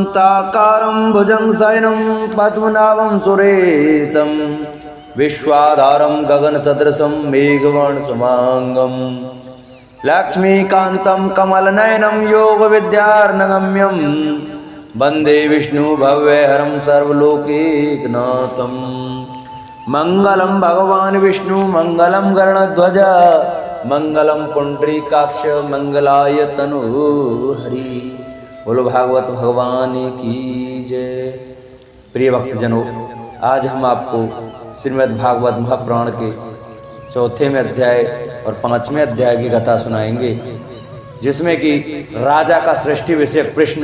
शान्ताकारं भुजगशयनं पद्मनाभं सुरेशं विश्वाधारं गगनसदृशं मेघवर्णशुभांगं लक्ष्मीकान्तं कमलनयनं योगविद्यार्णगम्यं वन्दे विष्णुभव्यहरं सर्वलोकैकनाथं। मंगलम भगवान विष्णु मंगलम गरुड़ध्वज मंगलम पुंडरीकाक्ष मंगलाय तनूहरि। बोलो भागवत भगवान की जय। प्रिय भक्तजनों, आज हम आपको श्रीमद् भागवत महापुराण के 4वें अध्याय और 5वें अध्याय की कथा सुनाएंगे, जिसमें कि राजा का सृष्टि विषयक प्रश्न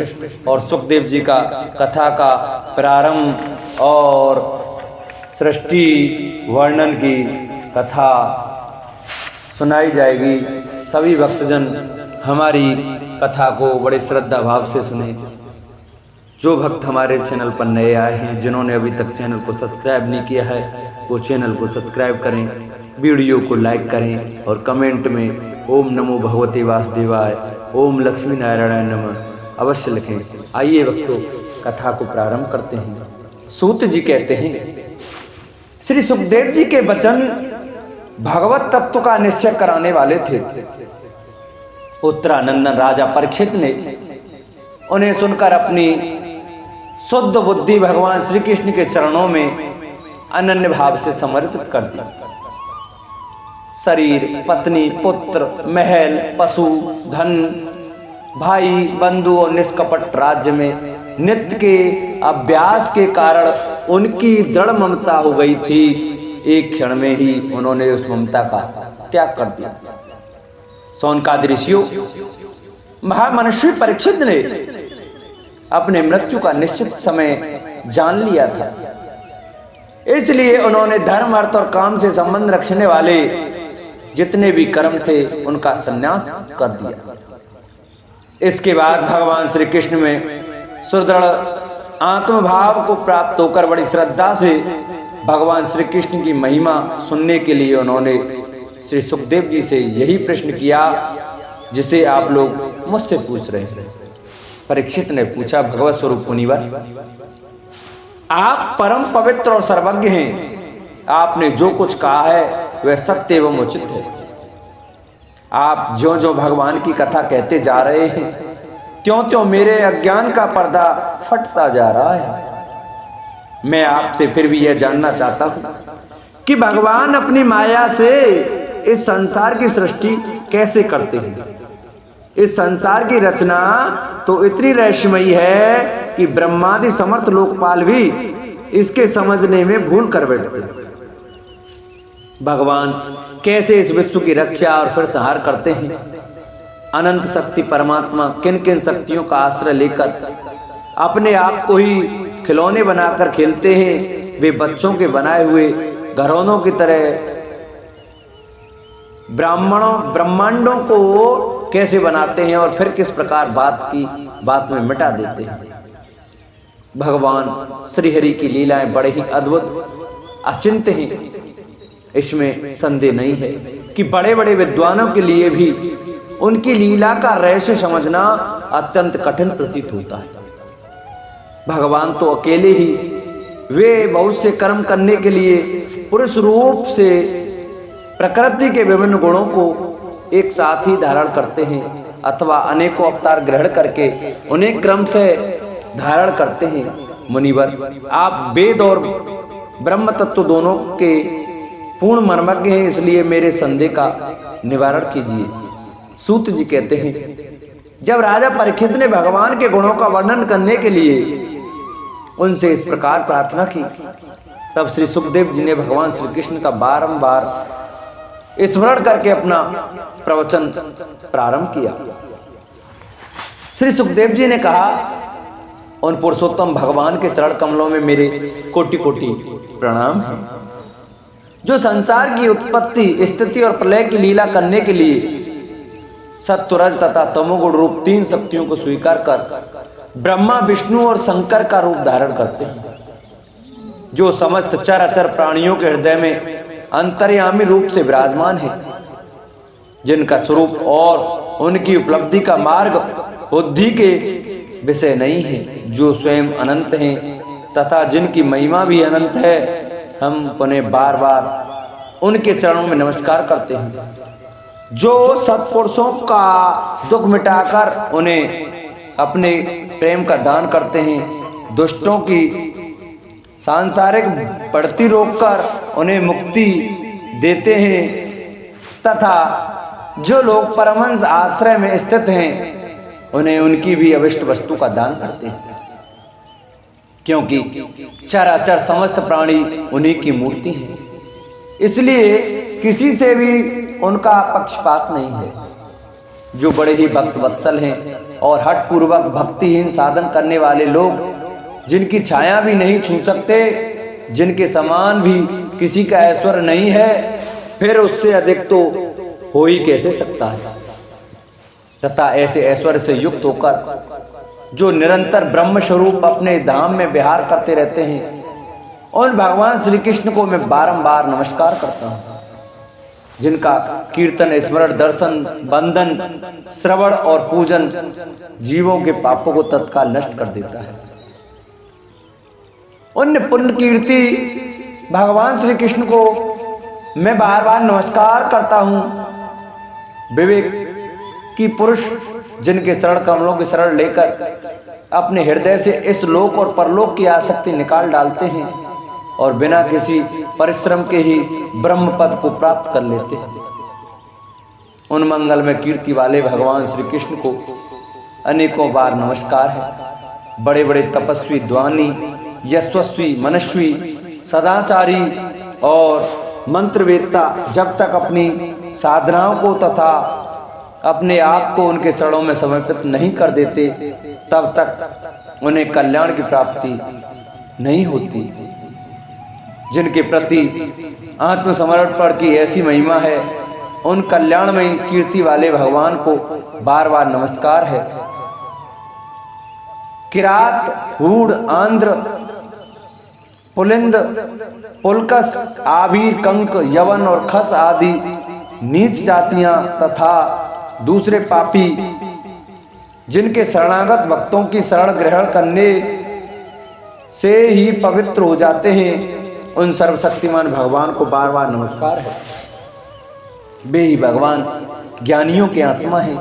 और सुखदेव जी का कथा का प्रारंभ और सृष्टि वर्णन की कथा सुनाई जाएगी। सभी भक्तजन हमारी कथा को बड़े श्रद्धा भाव से सुने। जो भक्त हमारे चैनल पर नए आए हैं, जिन्होंने अभी तक चैनल को सब्सक्राइब नहीं किया है, वो चैनल को सब्सक्राइब करें, वीडियो को लाइक करें और कमेंट में ओम नमो भगवते वासुदेवाय, ओम लक्ष्मी नारायण नमः अवश्य लिखें। आइए भक्तों, कथा को प्रारंभ करते हैं। सूत जी कहते हैं, श्री सुखदेव जी के वचन भगवत तत्व का निश्चय कराने वाले थे। उत्तरानंदन राजा परीक्षित ने उन्हें सुनकर अपनी शुद्ध बुद्धि भगवान श्री कृष्ण के चरणों में अनन्य भाव से समर्पित कर दी। शरीर, पत्नी, पुत्र, महल, पशु, धन, भाई, बंधु और निष्कपट राज्य में नित्य के अभ्यास के कारण उनकी दृढ़ ममता हो गई थी। एक क्षण में ही उन्होंने उस ममता का त्याग कर दिया। सौनकादि ऋषियों, महामनुष्य परीक्षित ने अपने मृत्यु का निश्चित समय जान लिया था, इसलिए उन्होंने धर्म, अर्थ और काम से संबंध रखने वाले जितने भी कर्म थे उनका संन्यास कर दिया। इसके बाद भगवान श्री कृष्ण में सुदृढ़ आत्मभाव को प्राप्त होकर बड़ी श्रद्धा से भगवान श्री कृष्ण की महिमा सुनने के लिए उन्होंने श्री सुखदेव जी से यही प्रश्न किया जिसे आप लोग मुझसे पूछ रहे हैं। परीक्षित ने पूछा, भगवत स्वरूप मुनिवर, आप परम पवित्र और सर्वज्ञ हैं। आपने जो कुछ कहा है वह सत्य एवं उचित है। आप जो जो भगवान की कथा कहते जा रहे हैं, त्यों त्यों मेरे अज्ञान का पर्दा फटता जा रहा है। मैं आपसे फिर भी यह जानना चाहता हूं कि भगवान अपनी माया से इस संसार की सृष्टि कैसे करते हैं। इस संसार की रचना तो इतनी रहस्यमयी है कि ब्रह्मादि समर्थ लोकपाल भी इसके समझने में भूल कर बैठते हैं। भगवान कैसे इस विश्व की रक्षा और फिर संहार करते हैं। अनंत शक्ति परमात्मा किन किन शक्तियों का आश्रय लेकर अपने आप को ही खिलौने बनाकर खेलते हैं। वे बच्चों के बनाए हुए घरौनों की तरह ब्रह्मांडों को कैसे बनाते हैं और फिर किस प्रकार बात में मिटा देते हैं। भगवान श्री हरि की लीलाएं बड़े ही अद्भुत अचिंत्य हैं। इसमें संदेह नहीं है कि बड़े बड़े विद्वानों के लिए भी उनकी लीला का रहस्य समझना अत्यंत कठिन प्रतीत होता है। भगवान तो अकेले ही वे बहुत से कर्म करने के लिए पुरुष रूप से प्रकृति के विभिन्न गुणों को एक साथ ही धारण करते हैं अथवा अनेकों अवतार ग्रहण करके उन्हें क्रम से धारण करते हैं। मुनिवर, आप वेद और ब्रह्म तत्व दोनों के पूर्ण मर्मज्ञ हैं, इसलिए मेरे संदेह का निवारण कीजिए। सूत जी कहते हैं, जब राजा परीक्षित ने भगवान के गुणों का वर्णन करने के लिए उनसे इस प्रकार प्रार्थना की, तब श्री सुखदेव जी ने भगवान श्री कृष्ण का बारंबार स्मरण करके अपना प्रवचन प्रारंभ किया। श्री सुखदेव जी ने कहा, उन पुरुषोत्तम भगवान के चरण कमलों में मेरे कोटि कोटि प्रणाम है, जो संसार की उत्पत्ति, स्थिति और प्रलय की लीला करने के लिए सत्वरज तथा तमोगुण रूप 3 शक्तियों को स्वीकार कर ब्रह्मा, विष्णु और शंकर का रूप धारण करते हैं, जो समस्त चराचर प्राणियों के हृदय में अंतर्यामी रूप से विराजमान है, जिनका स्वरूप और उनकी उपलब्धि का मार्ग बुद्धि के विषय नहीं है, जो स्वयं अनंत हैं तथा जिनकी महिमा भी अनंत है। हम उन्हें बार बार उनके चरणों में नमस्कार करते हैं, जो सत्पुरुषों का दुख मिटाकर उन्हें अपने प्रेम का दान करते हैं, दुष्टों की सांसारिक बढ़ती रोककर उन्हें मुक्ति देते हैं तथा जो लोग परमहंस आश्रय में स्थित हैं उन्हें उनकी भी अभिष्ट वस्तु का दान करते हैं, क्योंकि चराचर समस्त प्राणी उन्हीं की मूर्ति है। इसलिए किसी से भी उनका पक्षपात नहीं है। जो बड़े ही भक्त वत्सल हैं और हठ पूर्वक भक्तिहीन साधन करने वाले लोग, जिनकी छाया भी नहीं छू सकते, जिनके समान भी किसी का ऐश्वर्य नहीं है, फिर उससे अधिक तो हो ही कैसे सकता है। तथा ऐसे ऐश्वर्य से युक्त होकर जो निरंतर ब्रह्म स्वरूप अपने धाम में विहार करते रहते हैं, उन भगवान श्री कृष्ण को मैं बारंबार नमस्कार करता हूँ, जिनका कीर्तन, स्मरण, दर्शन, बंधन, श्रवण और पूजन जीवों के पापों को तत्काल नष्ट कर देता है। उन पुण्य कीर्ति भगवान श्री कृष्ण को मैं बार बार नमस्कार करता हूँ। विवेक की पुरुष जिनके चरण कमलों की शरण लेकर अपने हृदय से इस लोक और परलोक की आसक्ति निकाल डालते हैं और बिना किसी परिश्रम के ही ब्रह्म पद को प्राप्त कर लेते हैं। उन मंगल में कीर्ति वाले भगवान श्री कृष्ण को अनेकों बार नमस्कार है। बड़े बड़े तपस्वी, द्वानी, यशस्वी, मनस्वी, सदाचारी और मंत्रवेत्ता जब तक अपनी साधनाओं को तथा अपने आप को उनके चरणों में समर्पित नहीं कर देते, तब तक उन्हें कल्याण की प्राप्ति नहीं होती। जिनके प्रति आत्मसमर्पण की ऐसी महिमा है, उन कल्याणमयी कीर्ति वाले भगवान को बार बार नमस्कार है। किरात, हूड, आंध्र, पुलिंद, पुलकस, आभीर, कंक, यवन और खस आदि नीच जातियां तथा दूसरे पापी जिनके शरणागत भक्तों की शरण ग्रहण करने से ही पवित्र हो जाते हैं, उन सर्वशक्तिमान भगवान को बार बार नमस्कार है। वे ही भगवान ज्ञानियों के आत्मा हैं,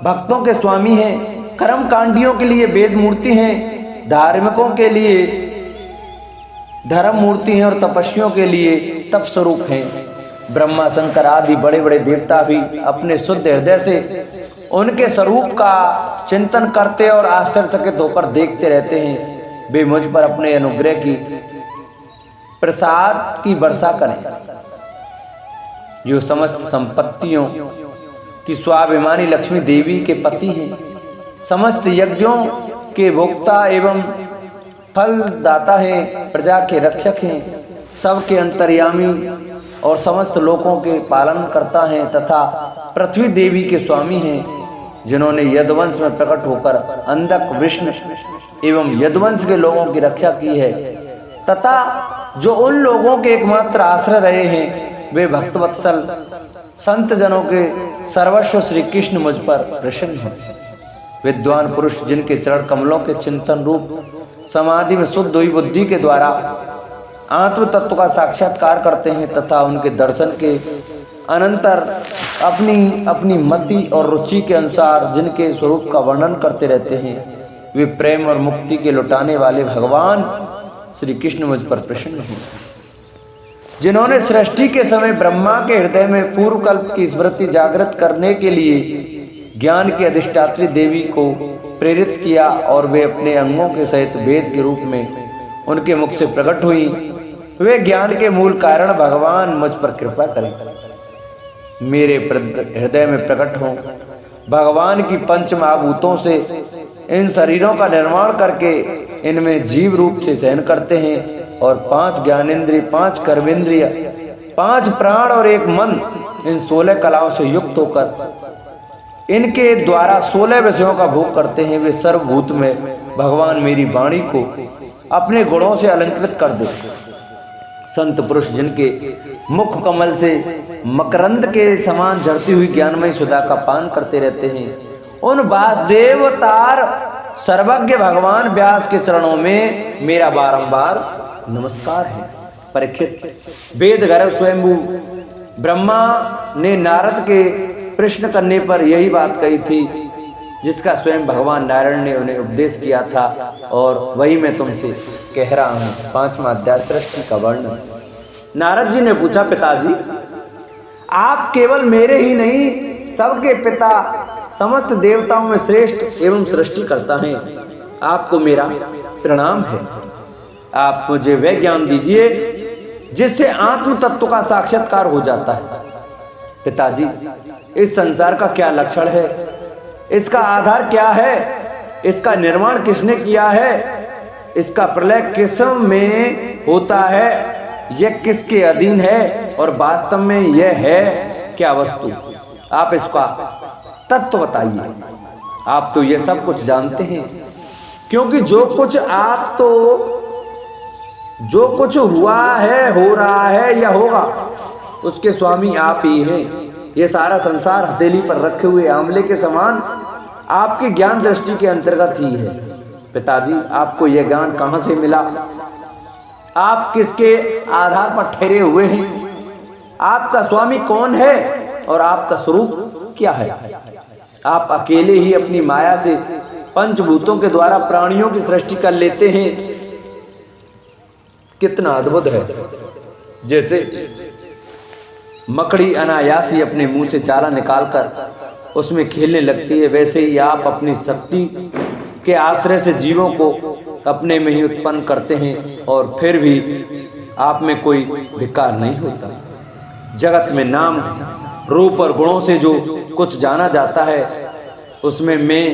भक्तों के स्वामी हैं, कर्म कांडियों के लिए वेद मूर्ति हैं, धार्मिकों के लिए धर्म मूर्ति हैं और तपस्वियों के लिए तप स्वरूप हैं। ब्रह्मा, शंकर आदि बड़े बड़े देवता भी अपने शुद्ध हृदय से उनके स्वरूप का चिंतन करते और आश्चर्यचकित होकर देखते रहते हैं। वे मुझ पर अपने अनुग्रह की प्रसाद की वर्षा करें। जो समस्त संपत्तियों की स्वाभिमानी लक्ष्मी देवी के पति हैं, समस्त यज्ञों के भोक्ता एवं फलदाता हैं, प्रजा के रक्षक हैं, सबके अंतर्यामी और समस्त लोकों के पालन करता हैं तथा पृथ्वी देवी के स्वामी हैं, जिन्होंने यदुवंश में प्रकट होकर अंधक, विष्णु एवं यदुवंश के लोगों की रक्षा की है तथा जो उन लोगों के एकमात्र आश्रय रहे हैं, वे भक्तवत्सल संत जनों के सर्वस्व श्री कृष्ण मुझ पर प्रसन्न हैं। विद्वान पुरुष जिनके चरण कमलों के चिंतन रूप समाधि में शुद्ध हुई बुद्धि के द्वारा आत्म तत्व का साक्षात्कार करते हैं तथा उनके दर्शन के अनंतर अपनी अपनी मति और रुचि के अनुसार जिनके स्वरूप का वर्णन करते रहते हैं, वे प्रेम और मुक्ति के लुटाने वाले भगवान श्री कृष्ण मुझ पर प्रसन्न हैं। जिन्होंने सृष्टि के समय ब्रह्मा के हृदय में पूर्व कल्प की स्मृति जागृत करने के लिए ज्ञान की अधिष्ठात्री देवी को प्रेरित किया और वे अपने अंगों के सहित वेद के रूप में उनके मुख से प्रकट हुई, वे ज्ञान के मूल कारण भगवान मुझ पर कृपा करें, मेरे हृदय में प्रकट हों। भगवान की पंच महाभूतों से इन शरीरों का निर्माण करके इनमें जीव रूप से शयन करते हैं और 5 ज्ञानेंद्रिय, 5 कर्मेंद्रिय, 5 प्राण और 1 मन इन 16 कलाओं से युक्त होकर इनके द्वारा 16 विषयों का भोग करते हैं। वे सर्वभूत में भगवान मेरी वाणी को अपने गुणों से अलंकृत कर दे। संत पुरुष जिनके मुख कमल से मकरंद के समान झरती हुई ज्ञानमय सुधा का पान करते रहते हैं, उन वासुदेवतार सर्वज्ञ भगवान व्यास के चरणों में मेरा बारंबार नमस्कार है। परीक्षित, वेद गर्भ स्वयंभू ब्रह्मा ने नारद के प्रश्न करने पर यही बात कही थी जिसका स्वयं भगवान नारायण ने उन्हें उपदेश किया था, और वही मैं तुमसे कह रहा हूँ। 5वां अध्याय सृष्टि का वर्णन। नारद जी ने पूछा, पिताजी आप केवल मेरे ही नहीं सबके पिता, समस्त देवताओं में श्रेष्ठ एवं सृष्टि करता है, आपको मेरा प्रणाम है। आप मुझे वह ज्ञान दीजिए जिससे आत्म तत्व का साक्षात्कार हो जाता है। पिताजी, इस संसार का क्या लक्षण है, इसका आधार क्या है, इसका निर्माण किसने किया है, इसका प्रलय किस में होता है, यह किसके अधीन है, और वास्तव में यह है क्या वस्तु, आप इसका तत्व बताइए। आप तो यह सब कुछ जानते हैं, क्योंकि जो कुछ हुआ है, हो रहा है या होगा, उसके स्वामी आप ही हैं। यह सारा संसार हथेली पर रखे हुए आंवले के समान आपकी ज्ञान दृष्टि के अंतर्गत ही है। पिताजी, आपको यह ज्ञान कहां से मिला, आप किसके आधार पर ठहरे हुए हैं, आपका स्वामी कौन है और आपका स्वरूप क्या है। आप अकेले ही अपनी माया से पंचभूतों के द्वारा प्राणियों की सृष्टि कर लेते हैं। कितना अद्भुत है। जैसे मकड़ी अनायास ही अपने मुंह से चारा निकालकर उसमें खेलने लगती है, वैसे ही आप अपनी शक्ति के आश्रय से जीवों को अपने में ही उत्पन्न करते हैं, और फिर भी आप में कोई विकार नहीं होता। जगत में नाम, रूप और गुणों से जो कुछ जाना जाता है, उसमें मैं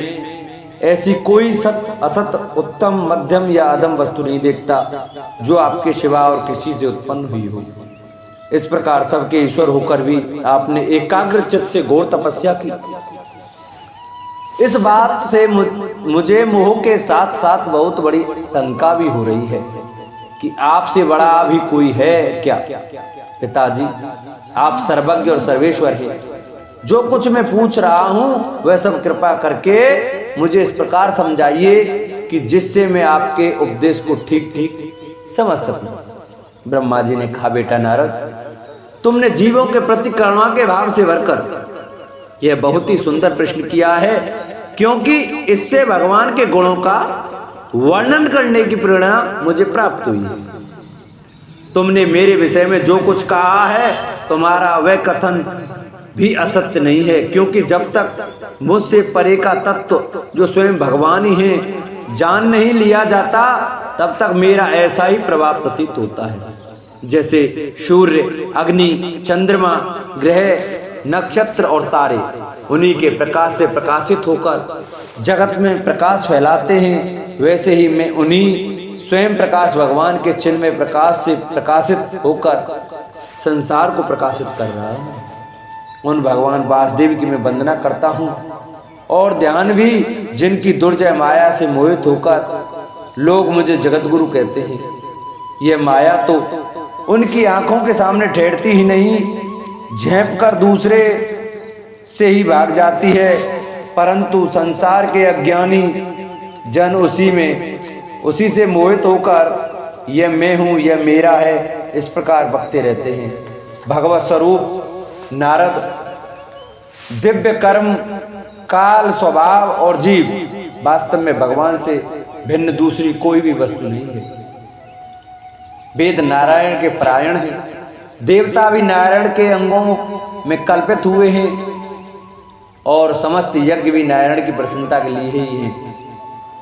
ऐसी कोई सत असत, उत्तम, मध्यम या अधम वस्तु नहीं देखता जो आपके सिवा और किसी से उत्पन्न हुई हो। इस प्रकार सबके ईश्वर होकर भी आपने एकाग्र चित्त से घोर तपस्या की। इस बात से मुझे मोह के साथ साथ बहुत बड़ी शंका भी हो रही है कि आपसे बड़ा भी कोई है क्या। पिताजी, आप सर्वज्ञ और सर्वेश्वर हैं। जो कुछ मैं पूछ रहा हूँ वह सब कृपा करके मुझे इस प्रकार समझाइए कि जिससे मैं आपके उपदेश को ठीक ठीक समझ सकूं। ब्रह्मा जी ने कहा, बेटा नारद, तुमने जीवों के प्रति करुणा के भाव से भरकर यह बहुत ही सुंदर प्रश्न किया है, क्योंकि इससे भगवान के गुणों का वर्णन करने की प्रेरणा मुझे प्राप्त हुई है। तुमने मेरे विषय में जो कुछ कहा है, तुम्हारा वह कथन भी असत्य नहीं है, क्योंकि जब तक मुझसे परे का तत्व जो स्वयं भगवान ही है जान नहीं लिया जाता, तब तक मेरा ऐसा ही प्रभाव प्रतीत होता है। जैसे सूर्य, अग्नि, चंद्रमा, ग्रह, नक्षत्र और तारे उन्हीं के प्रकाश से प्रकाशित होकर जगत में प्रकाश फैलाते हैं, वैसे ही मैं उन्हीं स्वयं प्रकाश भगवान के चिन्मय प्रकाश से प्रकाशित होकर संसार को प्रकाशित कर रहा हूँ। उन भगवान वासुदेव की मैं वंदना करता हूँ, और ध्यान भी जिनकी दुर्जय माया से मोहित होकर लोग मुझे जगतगुरु कहते हैं। यह माया तो उनकी आंखों के सामने ठहरती ही नहीं, झेप कर दूसरे से ही भाग जाती है, परंतु संसार के अज्ञानी जन उसी से मोहित होकर यह मैं हूँ, यह मेरा है, इस प्रकार बकते रहते हैं। भगवत स्वरूप नारद, दिव्य कर्म, काल, स्वभाव और जीव वास्तव में भगवान से भिन्न दूसरी कोई भी वस्तु नहीं है। वेद नारायण के परायण हैं, देवता भी नारायण के अंगों में कल्पित हुए हैं, और समस्त यज्ञ भी नारायण की प्रसन्नता के लिए ही हैं,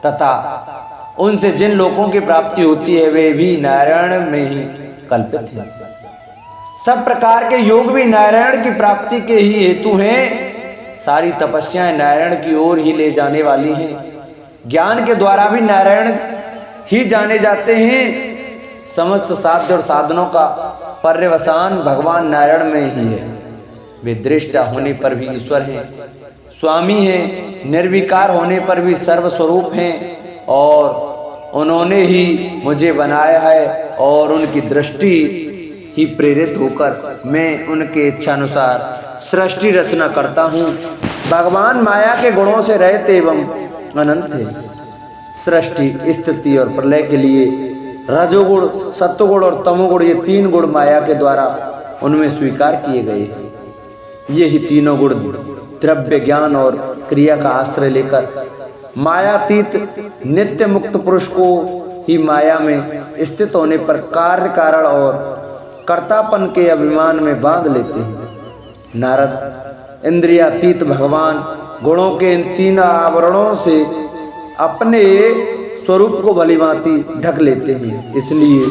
तथा उनसे जिन लोगों की प्राप्ति होती है वे भी नारायण में ही कल्पित हैं। सब प्रकार के योग भी नारायण की प्राप्ति के ही हेतु हैं। सारी तपस्याएं नारायण की ओर ही ले जाने वाली हैं। ज्ञान के द्वारा भी नारायण ही जाने जाते हैं। समस्त साध्य और साधनों का पर्यवसान भगवान नारायण में ही है। वे दृष्टा होने पर भी ईश्वर हैं, स्वामी हैं, निर्विकार होने पर भी सर्वस्वरूप हैं, और उन्होंने ही मुझे बनाया है, और उनकी दृष्टि ही प्रेरित होकर मैं उनके इच्छानुसार सृष्टि रचना करता हूँ। भगवान माया के गुणों से रहित एवं अनंत है। सृष्टि, स्थिति और प्रलय के लिए रजोगुण, सत्वगुण और तमोगुण, ये 3 गुण माया के द्वारा उनमें स्वीकार किए गए हैं। ये ही तीनों गुण द्रव्य, ज्ञान और क्रिया का आश्रय लेकर मायातीत नित्य मुक्त पुरुष को ही माया में स्थित होने पर कार्य कारण और कर्तापन के अभिमान में बांध लेते हैं। नारद, इंद्रियातीत भगवान गुणों के इन 3 आवरणों से अपने स्वरूप को भलीभांति ढक लेते हैं, इसलिए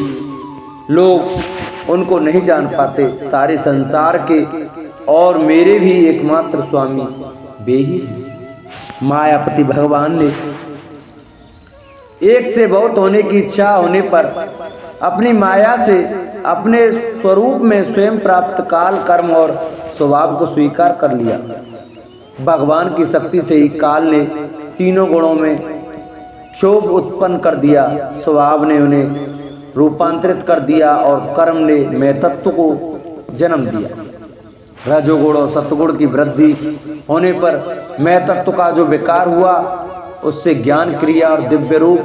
लोग उनको नहीं जान पाते। सारे संसार के और मेरे भी एकमात्र स्वामी वे ही हैं। मायापति भगवान ने एक से बहुत होने की इच्छा होने पर अपनी माया से अपने स्वरूप में स्वयं प्राप्त काल, कर्म और स्वभाव को स्वीकार कर लिया। भगवान की शक्ति से ही काल ने तीनों गुणों में क्षोभ उत्पन्न कर दिया, स्वभाव ने उन्हें रूपांतरित कर दिया और कर्म ने मैं तत्व को जन्म दिया। रजोगुण और सत्वगुण की वृद्धि होने पर मैं तत्व का जो विकार हुआ, उससे ज्ञान, क्रिया और दिव्य रूप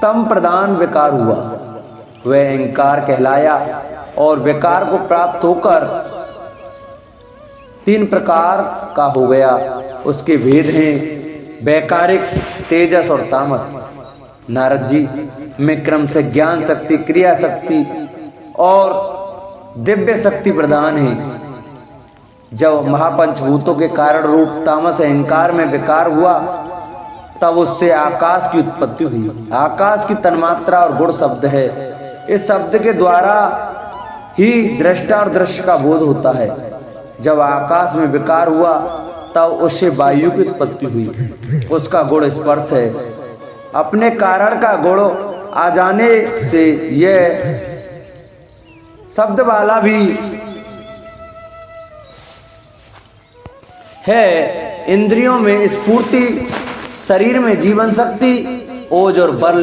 तम प्रदान विकार हुआ, वह अहंकार कहलाया और विकार को प्राप्त होकर 3 प्रकार का हो गया। उसके भेद हैं वैकारिक, तेजस और तामस। नारद जी, में क्रम से ज्ञान शक्ति, क्रिया शक्ति और दिव्य शक्ति प्रदान है। जब महापंचभूतों के कारण रूप तामस अहंकार में विकार हुआ, तब उससे आकाश की उत्पत्ति हुई। आकाश की तन्मात्रा और गुण शब्द है। इस शब्द के द्वारा ही दृष्टा और दृश्य का बोध होता है। जब आकाश में विकार हुआ, तब उससे वायु की उत्पत्ति हुई। उसका गुण स्पर्श है। अपने कारण का गुण आ जाने से यह शब्द वाला भी है। इंद्रियों में स्फूर्ति, शरीर में जीवन शक्ति, ओज और बल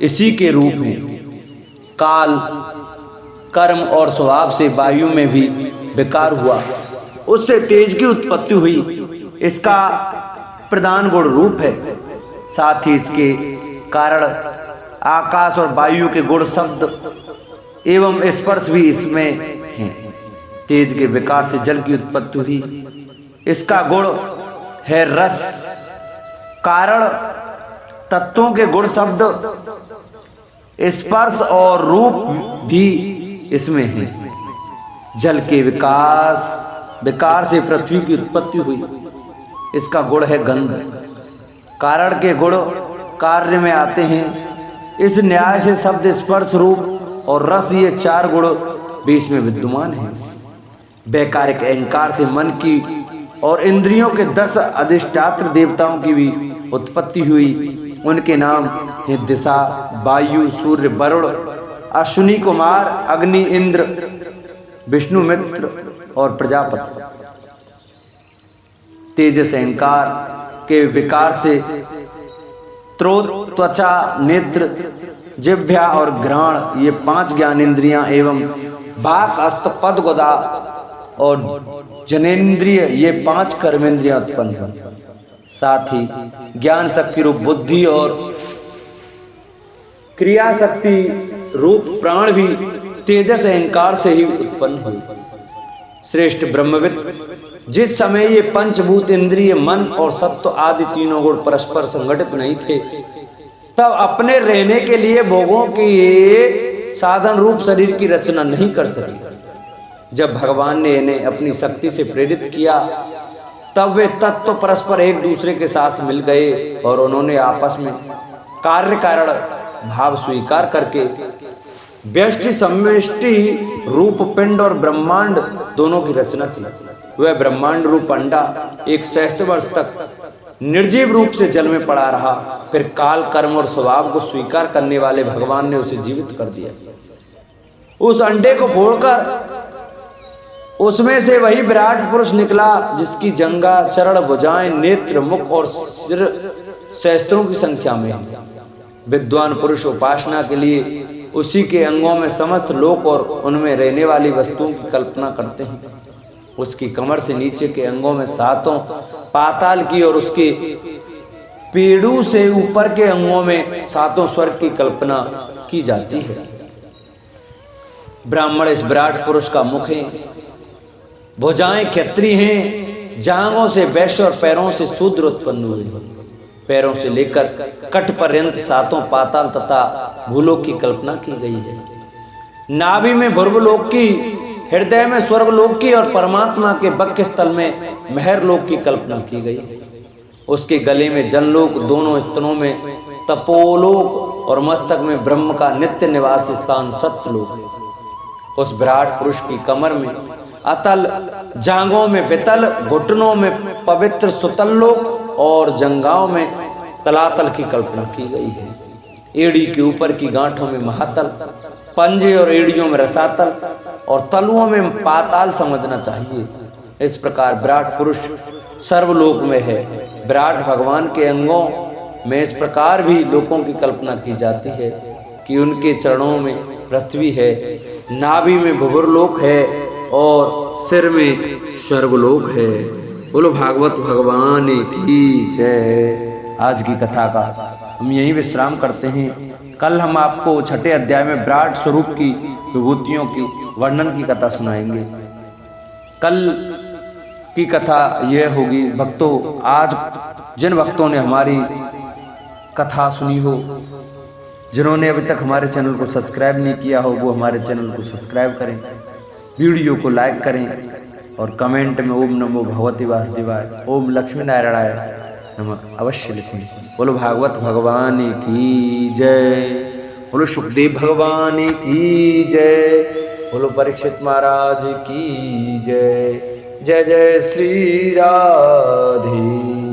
इसी के रूप हैं। काल, कर्म और स्वभाव से वायु में भी विकार हुआ, उससे तेज की उत्पत्ति हुई। इसका प्रधान गुण रूप है। साथ ही इसके कारण आकाश और वायु के गुण शब्द एवं स्पर्श भी इसमें है। तेज के विकार से जल की उत्पत्ति हुई। इसका गुण है रस। कारण तत्वों के गुण शब्द स्पर्श और रूप भी इसमें है। जल के विकार से पृथ्वी की उत्पत्ति हुई। इसका गुण है गंध। कारण के गुण कार्य में आते हैं। इस न्याय से शब्द, स्पर्श, रूप और रस, ये 4 गुण भी इसमें विद्यमान हैं। वैकारिक अहंकार से मन की और इंद्रियों के 10 अधिष्ठात्र देवताओं की भी उत्पत्ति हुई। उनके नाम हैं दिशा, वायु, सूर्य, वरुण, अश्विनी कुमार, अग्नि, इंद्र, विष्णु, मित्र और प्रजापति। तेजस अहंकार के विकार से त्रोत, त्वचा, नेत्र, जिह्वा और घ्राण, ये 5 ज्ञानेंद्रियां एवं वाक्, हस्त, पद, गुदा और जनेन्द्रिय, ये 5 कर्मेंद्रियां उत्पन्न हुई। साथ ही ज्ञान शक्ति रूप बुद्धि और क्रिया शक्ति रूप प्राण भी तेजस अहंकार से ही उत्पन्न हुई। श्रेष्ठ ब्रह्मविद, जिस समय ये पंचभूत, इंद्रिय, मन और सत्व आदि तीनों गुण परस्पर संगठित नहीं थे, तब अपने रहने के लिए भोगों के साधन रूप शरीर की रचना नहीं कर सके। जब भगवान ने इन्हें अपनी शक्ति से प्रेरित किया, तब वे तत्व परस्पर एक दूसरे के साथ मिल गए और उन्होंने आपस में कार्य कारण भाव स्वीकार करके व्यष्टि समष्टि रूप पिंड और ब्रह्मांड दोनों की रचना की। वह ब्रह्मांड रूप अंडा 160 वर्ष तक निर्जीव रूप से जल में पड़ा रहा। फिर काल, कर्म और स्वभाव को स्वीकार करने वाले भगवान ने उसे जीवित कर दिया। उस अंडे को फोड़कर उसमें से वही विराट पुरुष निकला, जिसकी जंगा, चरण, भुजाएं, नेत्र, मुख और सिर सहस्त्रों की संख्या में है। विद्वान पुरुष उपासना के लिए उसी के अंगों में समस्त लोक और उनमें रहने वाली वस्तुओं की कल्पना करते हैं। उसकी कमर से नीचे के अंगों में 7 पाताल की और उसके पेड़ों से ऊपर के अंगों में सातों स्वर्ग की कल्पना की जाती है। ब्राह्मण इस विराट पुरुष का मुख है, भुजाएं क्षत्रिय हैं, जांघों से वैश्य और पैरों से शूद्र उत्पन्न हुए। पैरों से लेकर कट पर्यंत सातों पाताल तथा भूलोक की कल्पना की गई है। नाभि में भुर्वलोक की, हृदय में स्वर्गलोक की और परमात्मा के वक्ष स्थल में महरलोक की कल्पना की गई। उसके गले में जनलोक, दोनों स्तनों में तपोलोक और मस्तक में ब्रह्म का नित्य निवास स्थान सत्यलोक। उस विराट पुरुष की कमर में अतल, जांघों में वितल, घुटनों में पवित्र सुतल्लोक और जंघाओं में तलातल की कल्पना की गई है। एड़ी के ऊपर की गांठों में महातल, पंजे और एड़ियों में रसातल और तलुओं में पाताल समझना चाहिए। इस प्रकार विराट पुरुष सर्वलोक में है। विराट भगवान के अंगों में इस प्रकार भी लोकों की कल्पना की जाती है कि उनके चरणों में पृथ्वी है, नाभि में भुवर्लोक है और सिर में स्वर्गलोक है। बोलो भागवत भगवान की जय। आज की कथा का हम यही विश्राम करते हैं। कल हम आपको छठे अध्याय में विराट स्वरूप की विभूतियों की वर्णन की कथा सुनाएंगे। कल की कथा यह होगी, भक्तों, आज जिन भक्तों ने हमारी कथा सुनी हो, जिन्होंने अभी तक हमारे चैनल को सब्सक्राइब नहीं किया हो, वो हमारे चैनल को सब्सक्राइब करें, वीडियो को लाइक करें और कमेंट में ओम नमो भगवते वासुदेवाय, ओम लक्ष्मी नारायणाय नमः अवश्य लिखें। बोलो भागवत भगवान की जय। बोलो सुखदेव भगवान की जय। बोलो परीक्षित महाराज की जय। जय जय श्री राधे।